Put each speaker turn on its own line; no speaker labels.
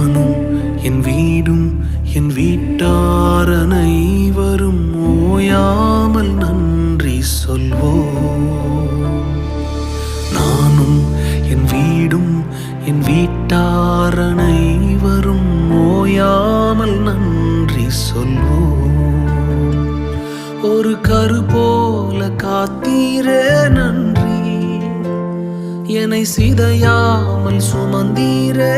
நானும் என் வீடும் என் வீட்டார் அனைவரும் ஓயாமல் நன்றி சொல்வோம். நானும் என் வீடும் என் வீட்டார் அனைவரும் ஓயாமல் நன்றி சொல்வோம். ஒரு கரு போல காத்தீரே நன்றி, என்னை சிதையாமல் சுமந்தீரே